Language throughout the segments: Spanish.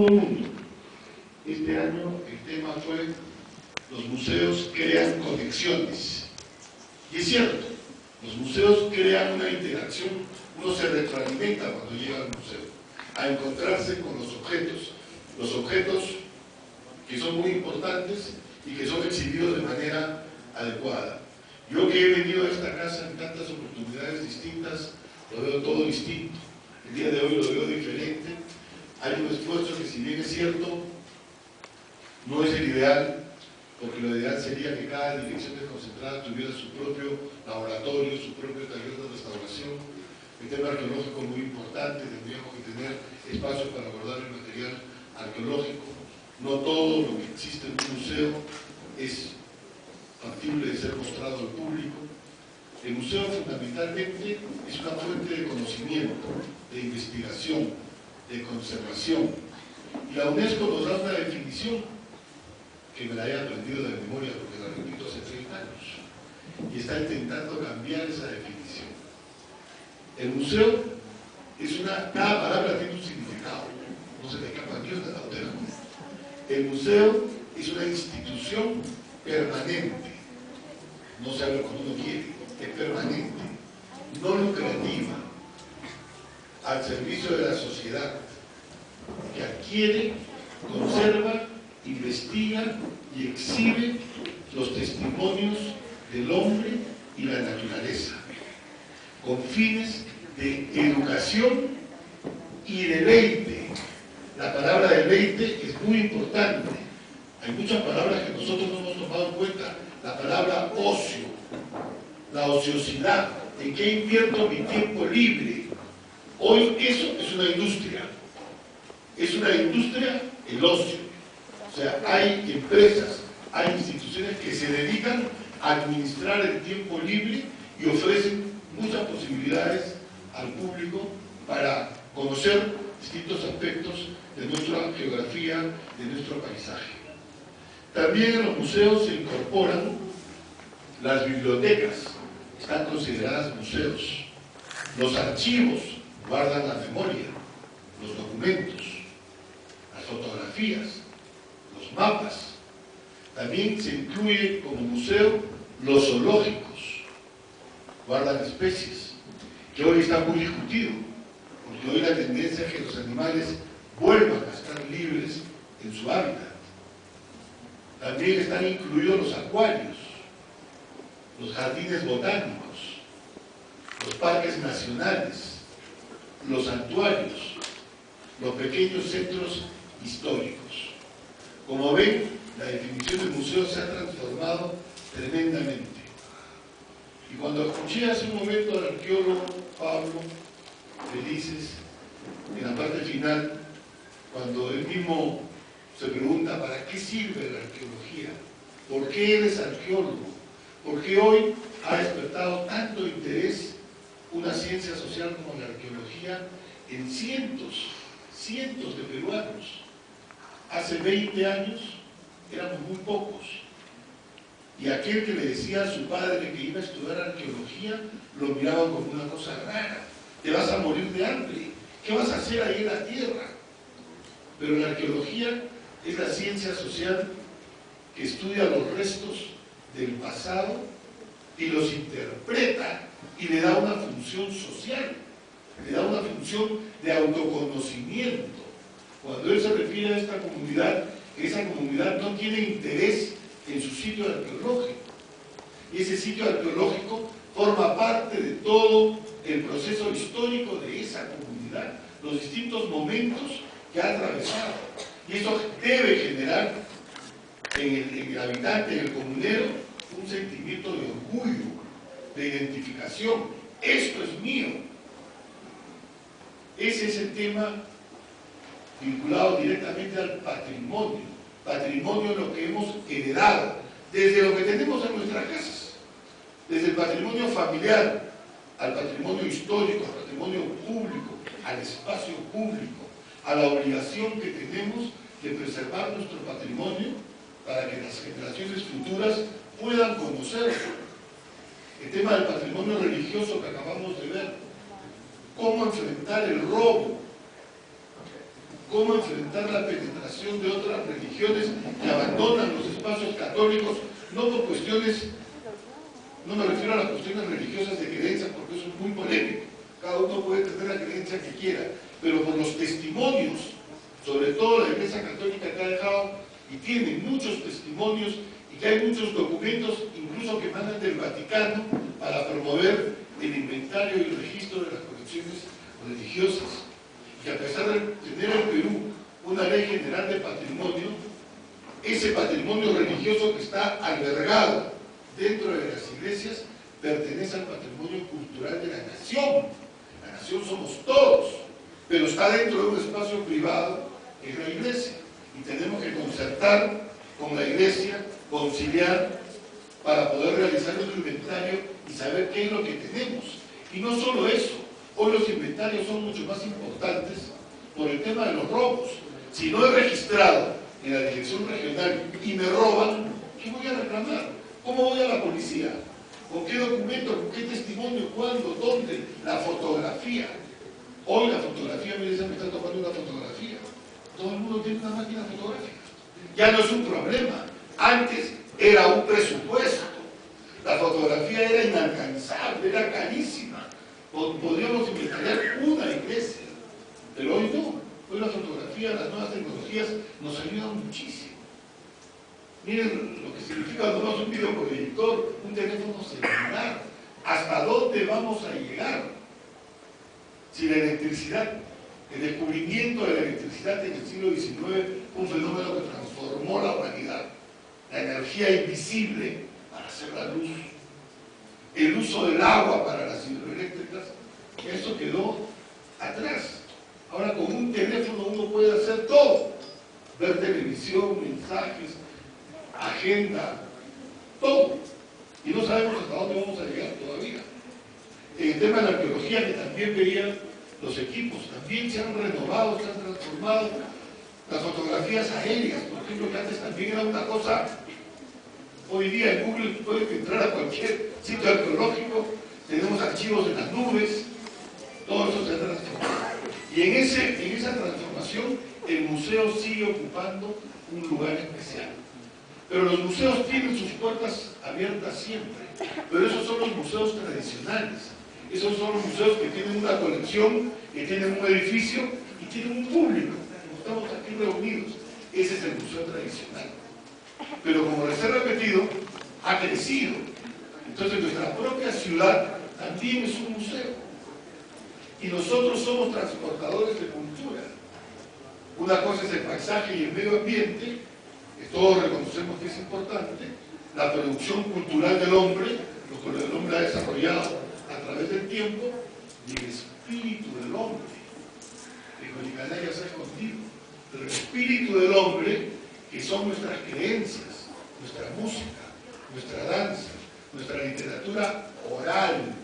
mundo. Este año el tema fue: los museos crean conexiones. Y es cierto, los museos crean una interacción, uno se retroalimenta cuando llega al museo, a encontrarse con los objetos que son muy importantes y que son exhibidos de manera adecuada. Yo que he venido a esta casa en tantas oportunidades distintas, lo veo todo distinto. El día de hoy lo veo diferente. Hay un esfuerzo que, si bien es cierto, no es el ideal, porque lo ideal sería que cada dirección desconcentrada tuviera su propio laboratorio, su propio taller de restauración. El tema arqueológico es muy importante, tendríamos que tener espacios para guardar el material arqueológico. No todo lo que existe en un museo es factible de ser mostrado al público. El museo fundamentalmente es una fuente de conocimiento, de investigación, de conservación. Y la UNESCO nos da una definición que me la he aprendido de memoria porque la repito hace 30 años y está intentando cambiar esa definición. El museo es cada palabra tiene un significado, no se le escapa ni una la otra. El museo es una institución permanente, no se habla cuando uno quiere, es permanente, no lucrativa, al servicio de la sociedad, que adquiere, conserva, investiga y exhibe los testimonios del hombre y la naturaleza, con fines de educación y deleite. La palabra deleite es muy importante. Hay muchas palabras que nosotros no hemos tomado en cuenta. La palabra ocio, la ociosidad, ¿en qué invierto mi tiempo libre? Hoy eso es una industria. Es una industria el ocio. O sea, hay empresas, hay instituciones que se dedican a administrar el tiempo libre y ofrecen muchas posibilidades al público para conocer distintos aspectos de nuestra geografía, de nuestro paisaje. También en los museos se incorporan las bibliotecas, están consideradas museos. Los archivos guardan la memoria, los documentos, las fotografías, los mapas. También se incluye como museo los zoológicos, guardan especies, que hoy está muy discutido, porque hoy la tendencia es que los animales vuelvan a estar libres en su hábitat. También están incluidos los acuarios, los jardines botánicos, los parques nacionales, los santuarios, los pequeños centros históricos. Como ven, la definición del museo se ha transformado tremendamente. Y cuando escuché hace un momento al arqueólogo Pablo Felices, en la parte final, cuando él mismo se pregunta ¿para qué sirve la arqueología? ¿Por qué eres arqueólogo? ¿Por qué hoy ha despertado tanto interés una ciencia social como la arqueología en cientos de peruanos? Hace 20 años éramos muy pocos. Y aquel que le decía a su padre que iba a estudiar arqueología, lo miraban como una cosa rara. Te vas a morir de hambre. ¿Qué vas a hacer ahí en la tierra? Pero la arqueología es la ciencia social que estudia los restos del pasado y los interpreta y le da una función social, le da una función de autoconocimiento. Cuando él se refiere a esta comunidad, esa comunidad no tiene interés en su sitio arqueológico. Y ese sitio arqueológico forma parte de todo el proceso histórico de esa comunidad, los distintos momentos que ha atravesado. Y eso debe generar en el habitante, en el comunero, un sentimiento de orgullo, de identificación. Esto es mío. Ese es el tema vinculado directamente al patrimonio. Patrimonio es lo que hemos heredado, desde lo que tenemos en nuestras casas, desde el patrimonio familiar, al patrimonio histórico, al patrimonio público, al espacio público, a la obligación que tenemos de preservar nuestro patrimonio para que las generaciones futuras puedan conocerlo. El tema del patrimonio religioso que acabamos de ver, cómo enfrentar el robo, cómo enfrentar la penetración de otras religiones que abandonan los espacios católicos, no por cuestiones, no me refiero a las cuestiones religiosas de creencia, porque eso es muy polémico, cada uno puede tener la creencia que quiera, pero por los testimonios, sobre todo la Iglesia Católica que ha dejado, y tiene muchos testimonios, y que hay muchos documentos, incluso que mandan del Vaticano, para promover el inventario y el registro de las colecciones religiosas. Y a pesar de tener en Perú una ley general de patrimonio, ese patrimonio religioso que está albergado dentro de las iglesias pertenece al patrimonio cultural de la nación. La nación somos todos, pero está dentro de un espacio privado que es la iglesia. Y tenemos que concertar con la iglesia, conciliar, para poder realizar un inventario y saber qué es lo que tenemos. Y no solo eso, hoy los inventarios son mucho más importantes por el tema de los robos. Si no he registrado en la dirección regional y me roban, ¿qué voy a reclamar? ¿Cómo voy a la policía? ¿Con qué documento? ¿Con qué testimonio? ¿Cuándo? ¿Dónde? La fotografía. Hoy la fotografía, me dicen, me está tomando una fotografía. Todo el mundo tiene una máquina fotográfica. Ya no es un problema. Antes era un presupuesto. La fotografía era inalcanzable, era carísima. Podríamos inventariar una iglesia, pero hoy no. Hoy la fotografía, las nuevas tecnologías nos ayudan muchísimo. Miren lo que significa nomás un videoproyector, un teléfono celular. ¿Hasta dónde vamos a llegar? Si la electricidad, el descubrimiento de la electricidad en el siglo XIX fue un fenómeno que transformó la humanidad. La energía invisible para hacer la luz, el uso del agua para las hidroeléctricas, eso quedó atrás. Ahora con un teléfono uno puede hacer todo, ver televisión, mensajes, agenda, todo. Y no sabemos hasta dónde vamos a llegar todavía. En el tema de la arqueología, que también veían los equipos, también se han renovado, se han transformado. Las fotografías aéreas, por ejemplo, que antes también era una cosa. Hoy día en Google puedes entrar a cualquier sitio arqueológico, tenemos archivos en las nubes, todo eso se ha transformado. Y en esa transformación el museo sigue ocupando un lugar especial. Pero los museos tienen sus puertas abiertas siempre, pero esos son los museos tradicionales. Esos son los museos que tienen una colección, que tienen un edificio y tienen un público. Como estamos aquí reunidos, ese es el museo tradicional. Pero como les he repetido, ha crecido. Entonces nuestra propia ciudad también es un museo. Y nosotros somos transportadores de cultura. Una cosa es el paisaje y el medio ambiente, que todos reconocemos que es importante, la producción cultural del hombre, lo que el hombre ha desarrollado a través del tiempo, y el espíritu del hombre. Que Nicolás ya se ha escondido. Pero el espíritu del hombre, que son nuestras creencias, nuestra música, nuestra danza, nuestra literatura oral.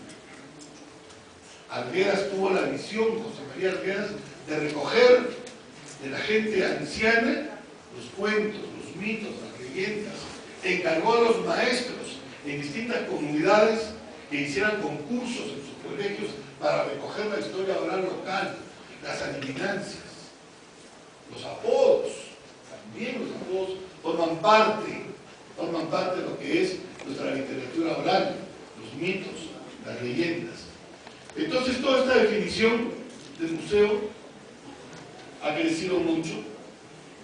Arguedas tuvo la visión, José María Arguedas, de recoger de la gente anciana los cuentos, los mitos, las leyendas. Encargó a los maestros en distintas comunidades que hicieran concursos en sus colegios para recoger la historia oral local, las adivinancias, los apodos. También los apodos forman parte de lo que es nuestra literatura oral, los mitos, las leyendas. Entonces toda esta definición del museo ha crecido mucho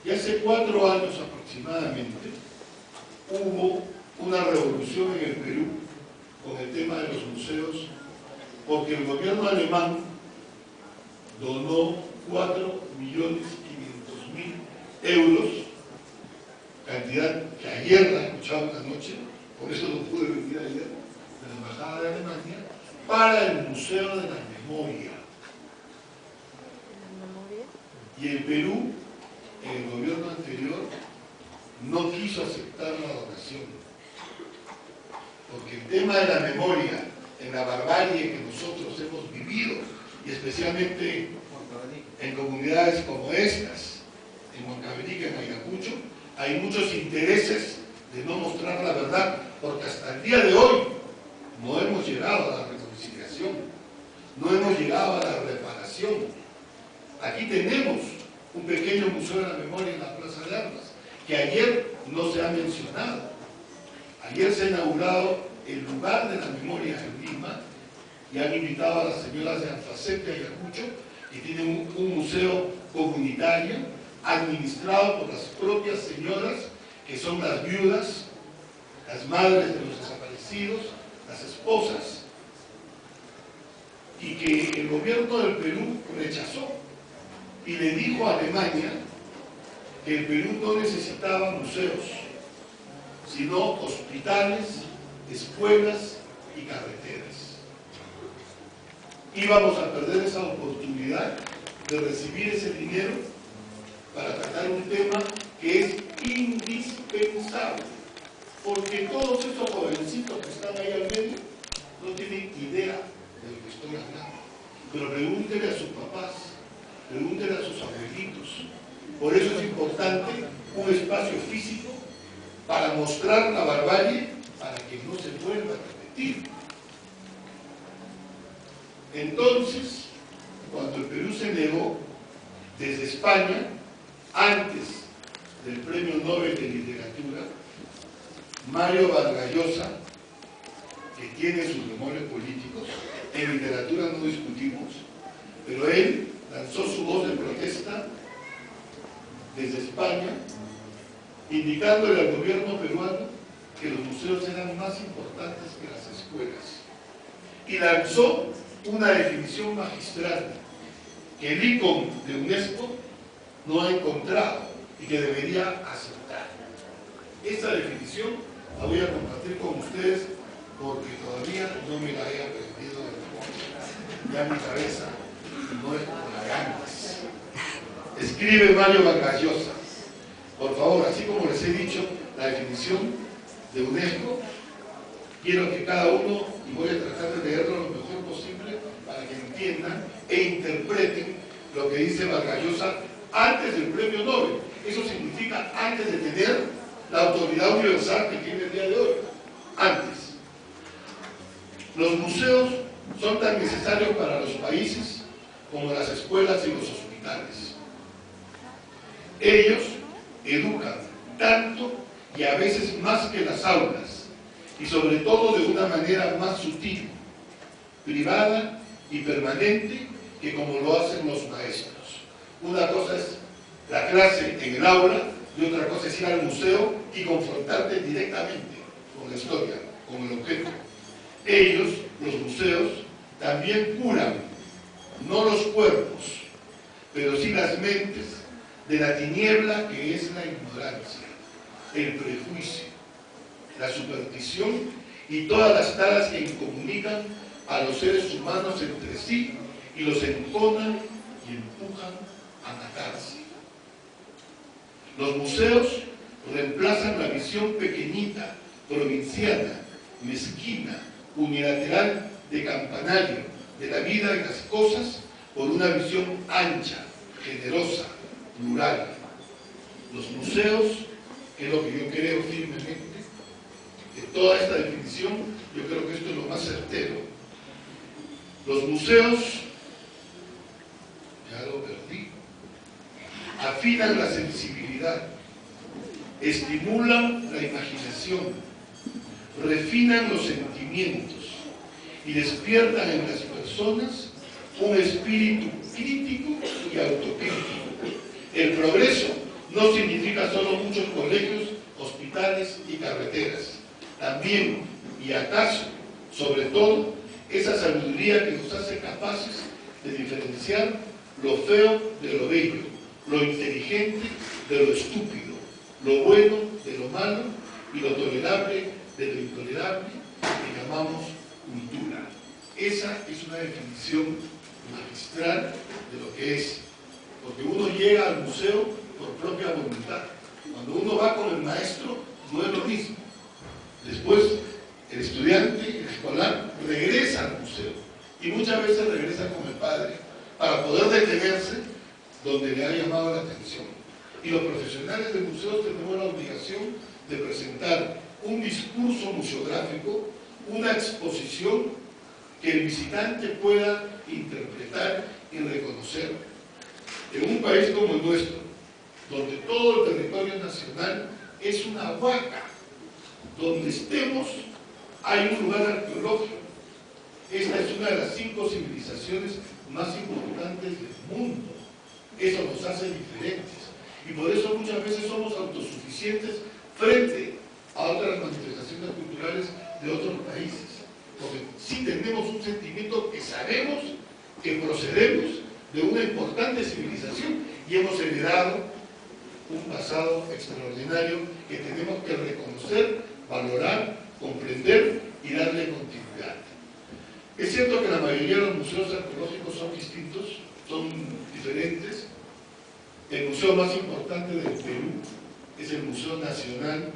y hace 4 años aproximadamente hubo una revolución en el Perú con el tema de los museos, porque el gobierno alemán donó 4.500.000 euros, cantidad que ayer la escuchamos anoche, por eso no pude venir ayer, de la Embajada de Alemania, para el Museo de la Memoria. Y el Perú, en el gobierno anterior, no quiso aceptar la donación, porque el tema de la memoria, en la barbarie que nosotros hemos vivido, y especialmente en comunidades como estas, en Huancavelica, en Ayacucho, hay muchos intereses de no mostrar la verdad, porque hasta el día de hoy no hemos llegado a la reconciliación, no hemos llegado a la reparación. Aquí tenemos un pequeño museo de la memoria en la Plaza de Armas, que ayer no se ha mencionado. Ayer se ha inaugurado el lugar de la memoria en Lima y han invitado a las señoras de Anfacep y Ayacucho, que tienen un museo comunitario administrado por las propias señoras, que son las viudas, las madres de los desaparecidos, las esposas, y que el gobierno del Perú rechazó y le dijo a Alemania que el Perú no necesitaba museos, sino hospitales, escuelas y carreteras. Íbamos a perder esa oportunidad de recibir ese dinero para tratar un tema que es indispensable, porque todos esos jovencitos que están ahí al medio no tienen idea de lo que estoy hablando. Pero pregúntele a sus papás, pregúntele a sus abuelitos. Por eso es importante un espacio físico para mostrar la barbarie, para que no se vuelva a repetir. Entonces, cuando el Perú se negó, desde España, antes del Premio Nobel de Literatura, Mario Vargas Llosa, que tiene sus memorias políticos, en literatura no discutimos, pero él lanzó su voz de protesta desde España, indicándole al gobierno peruano que los museos eran más importantes que las escuelas, y lanzó una definición magistral que el ICOM de UNESCO no ha encontrado y que debería aceptar. Esa definición la voy a compartir con ustedes porque todavía no me la he aprendido de memoria. Ya mi cabeza no es como la de antes. Escribe Mario Vargas Llosa. Por favor, así como les he dicho la definición de UNESCO, quiero que cada uno, y voy a tratar de leerlo lo mejor posible para que entiendan e interpreten lo que dice Vargas Llosa antes del Premio Nobel. Eso significa antes de tener la autoridad universal que tiene el día de hoy. Antes. Los museos son tan necesarios para los países como las escuelas y los hospitales. Ellos educan tanto y a veces más que las aulas, y sobre todo de una manera más sutil, privada y permanente que como lo hacen los maestros. Una cosa es la clase en el aula y otra cosa es ir al museo y confrontarte directamente con la historia, con el objeto. Ellos, los museos, también curan, no los cuerpos, pero sí las mentes de la tiniebla que es la ignorancia, el prejuicio, la superstición y todas las taras que incomunican a los seres humanos entre sí y los entonan y empujan a matarse. Los museos reemplazan la visión pequeñita, provinciana, mezquina, unilateral de campanario de la vida y las cosas por una visión ancha, generosa, plural. Los museos, que es lo que yo creo firmemente, de toda esta definición, yo creo que esto es lo más certero. Los museos, ya lo perdí, afinan la sensibilidad, estimulan la imaginación, refinan los sentimientos y despiertan en las personas un espíritu crítico y autocrítico. El progreso no significa solo muchos colegios, hospitales y carreteras. También, y acaso, sobre todo, esa sabiduría que nos hace capaces de diferenciar lo feo de lo bello, lo inteligente de lo estúpido, lo bueno de lo malo y lo tolerable de lo intolerable, que llamamos cultura. Esa es una definición magistral de lo que es, porque uno llega al museo por propia voluntad. Cuando uno va con el maestro, no es lo mismo. Después, el estudiante, el escolar, regresa al museo y muchas veces regresa con el padre para poder detenerse donde le ha llamado la atención. Y los profesionales de museos tenemos la obligación de presentar un discurso museográfico, una exposición que el visitante pueda interpretar y reconocer En un país como el nuestro, donde todo el territorio nacional es una huaca, donde estemos hay un lugar arqueológico. Esta es una de las 5 civilizaciones más importantes del mundo. Eso nos hace diferentes. Y por eso muchas veces somos autosuficientes frente a otras manifestaciones culturales de otros países. Porque sí tenemos un sentimiento que sabemos que procedemos de una importante civilización y hemos heredado un pasado extraordinario que tenemos que reconocer, valorar, comprender y darle continuidad. Es cierto que la mayoría de los museos arqueológicos son distintos, son diferentes. El museo más importante del Perú es el Museo Nacional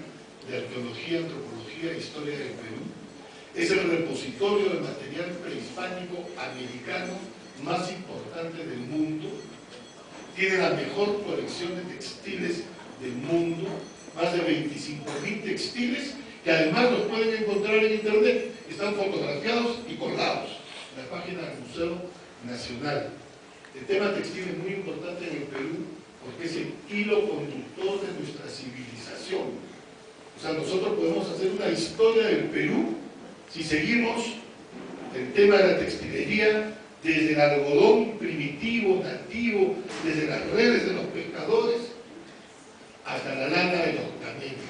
de Arqueología, Antropología e Historia del Perú. Es el repositorio de material prehispánico americano más importante del mundo. Tiene la mejor colección de textiles del mundo, más de 25.000 textiles, que además los pueden encontrar en internet. Están fotografiados y colgados en la página del Museo Nacional. El tema textil es muy importante en el Perú porque es el hilo conductor de nuestra civilización. O sea, nosotros podemos hacer una historia del Perú si seguimos el tema de la textilería desde el algodón primitivo, nativo, desde las redes de los pescadores hasta la lana de los camellos.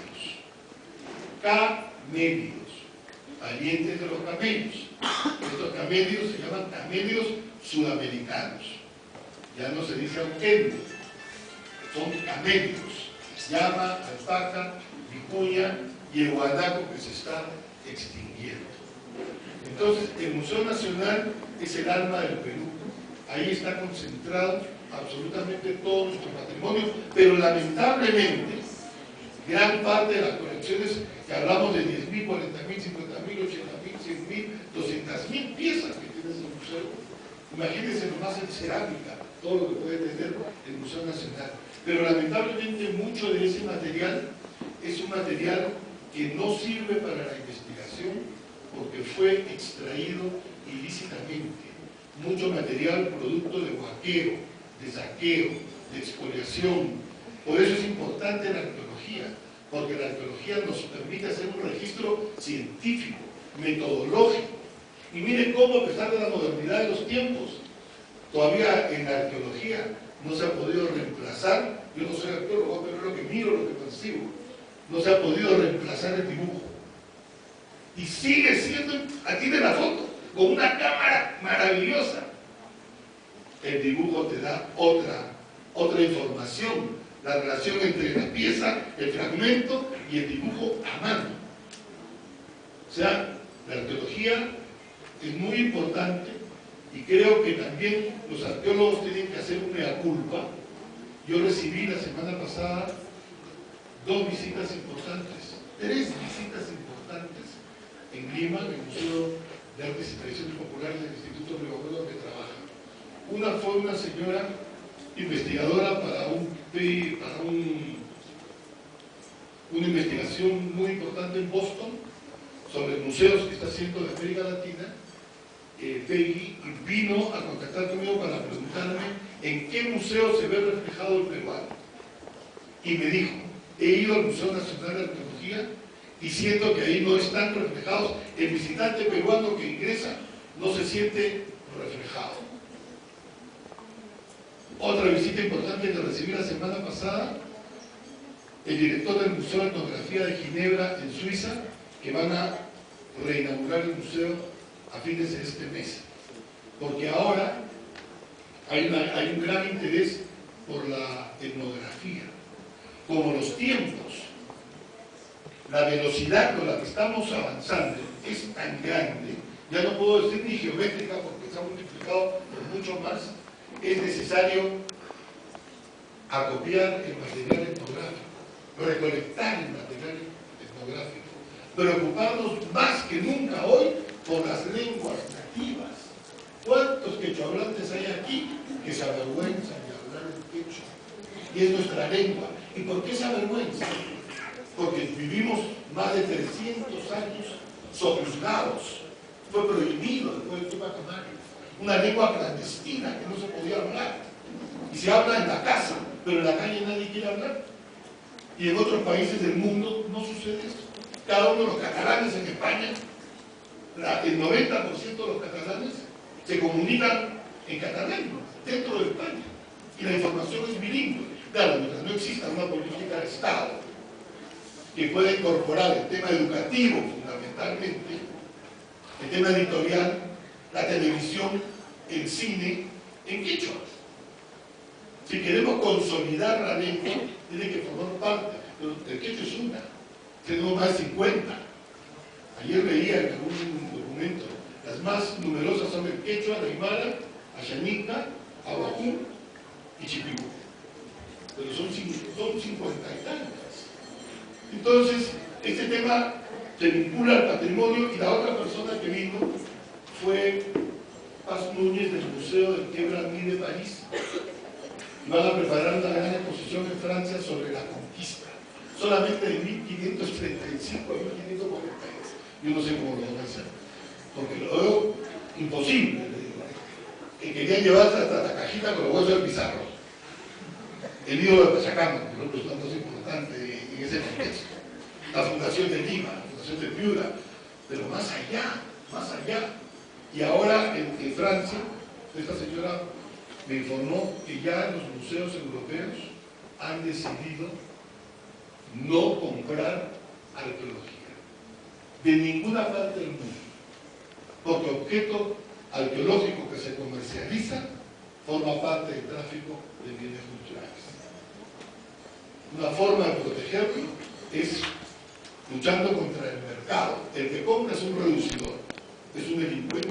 Camellos, parientes de los camellos. Estos camellos se llaman camellos sudamericanos. Ya no se dice auqueños, son camellos. Llama, alpaca, vicuña y el guanaco que se está extinguiendo. Entonces, el Museo Nacional es el alma del Perú. Ahí está concentrado absolutamente todo nuestro patrimonio, pero lamentablemente, gran parte de las colecciones que hablamos de 10.000, 40.000, 50.000, 80.000, 100.000, 200.000 piezas que tiene ese museo, imagínense nomás en cerámica, todo lo que puede tener el Museo Nacional. Pero lamentablemente mucho de ese material es un material que no sirve para la investigación porque fue extraído ilícitamente. Mucho material producto de huaqueo, de saqueo, de expoliación. Por eso es importante la arqueología, porque la arqueología nos permite hacer un registro científico, metodológico. Y miren cómo, a pesar de la modernidad de los tiempos, todavía en la arqueología no se ha podido reemplazar, yo no soy arqueólogo, pero es lo que miro, lo que percibo, no se ha podido reemplazar el dibujo. Y sigue siendo, aquí de la foto, con una cámara maravillosa. El dibujo te da otra información, la relación entre la pieza, el fragmento y el dibujo a mano. O sea, la arqueología es muy importante y creo que también los arqueólogos tienen que hacer una mea culpa. Yo recibí la semana pasada 2 visitas importantes, 3 visitas importantes en Lima, en el Museo de Artes y Tradiciones Populares del Instituto Riobredo donde trabaja. Una fue una señora investigadora para una investigación muy importante en Boston sobre museos que está haciendo de América Latina, Peggy, y vino a contactar conmigo para preguntarme en qué museo se ve reflejado el peruano. Y me dijo, he ido al Museo Nacional de Arqueología y siento que ahí no están reflejados. El visitante peruano que ingresa no se siente reflejado. Otra visita importante que recibí la semana pasada, el director del Museo de Etnografía de Ginebra, en Suiza, que van a reinaugurar el museo a fines de este mes. Porque ahora hay un gran interés por la etnografía. Como los tiempos, la velocidad con la que estamos avanzando es tan grande, ya no puedo decir ni geométrica porque se ha multiplicado por mucho más, es necesario acopiar el material etnográfico, recolectar el material etnográfico, preocuparnos más que nunca hoy por las lenguas nativas. ¿Cuántos quechohablantes hay aquí que se avergüenzan de hablar el quechua? Y es nuestra lengua. ¿Y por qué esa vergüenza? Porque vivimos más de 300 años sojuzgados. Fue prohibido después del Tupac Amaru. Una lengua clandestina que no se podía hablar. y se habla en la casa, pero en la calle nadie quiere hablar. Y en otros países del mundo no sucede eso. Cada uno de los catalanes en España, el 90% de los catalanes se comunican en catalán dentro de España. Y la información es bilingüe. Claro, mientras no exista una política de Estado que pueda incorporar el tema educativo fundamentalmente, el tema editorial, la televisión, el cine, en quechua. Si queremos consolidar la lengua, tiene que formar parte. El quechua es una, tenemos más de 50. Ayer leía en algún documento, las más numerosas son el quechua, la aymara, Ayanica, Ahuacú y Chipiú. Pero son 50 y tantas. Entonces, este tema se vincula al patrimonio, y la otra persona que vino fue Paz Núñez del Museo del Quai Branly de París. Van a preparar una gran exposición en Francia sobre la conquista, solamente de 1535 a 1542. Yo no sé cómo lo van a hacer, porque lo veo imposible. Que querían llevarse hasta la cajita con los huesos del Pizarro, el ídolo de Pachacama, que es un tanto importante en ese contexto, la fundación de Lima, la fundación de Piura, pero más allá. Y ahora en Francia, esta señora me informó que ya los museos europeos han decidido no comprar arqueología de ninguna parte del mundo, porque objeto arqueológico que se comercializa forma parte del tráfico de bienes culturales. Una forma de protegerlo es luchando contra el mercado. El que compra es un reducidor, es un delincuente.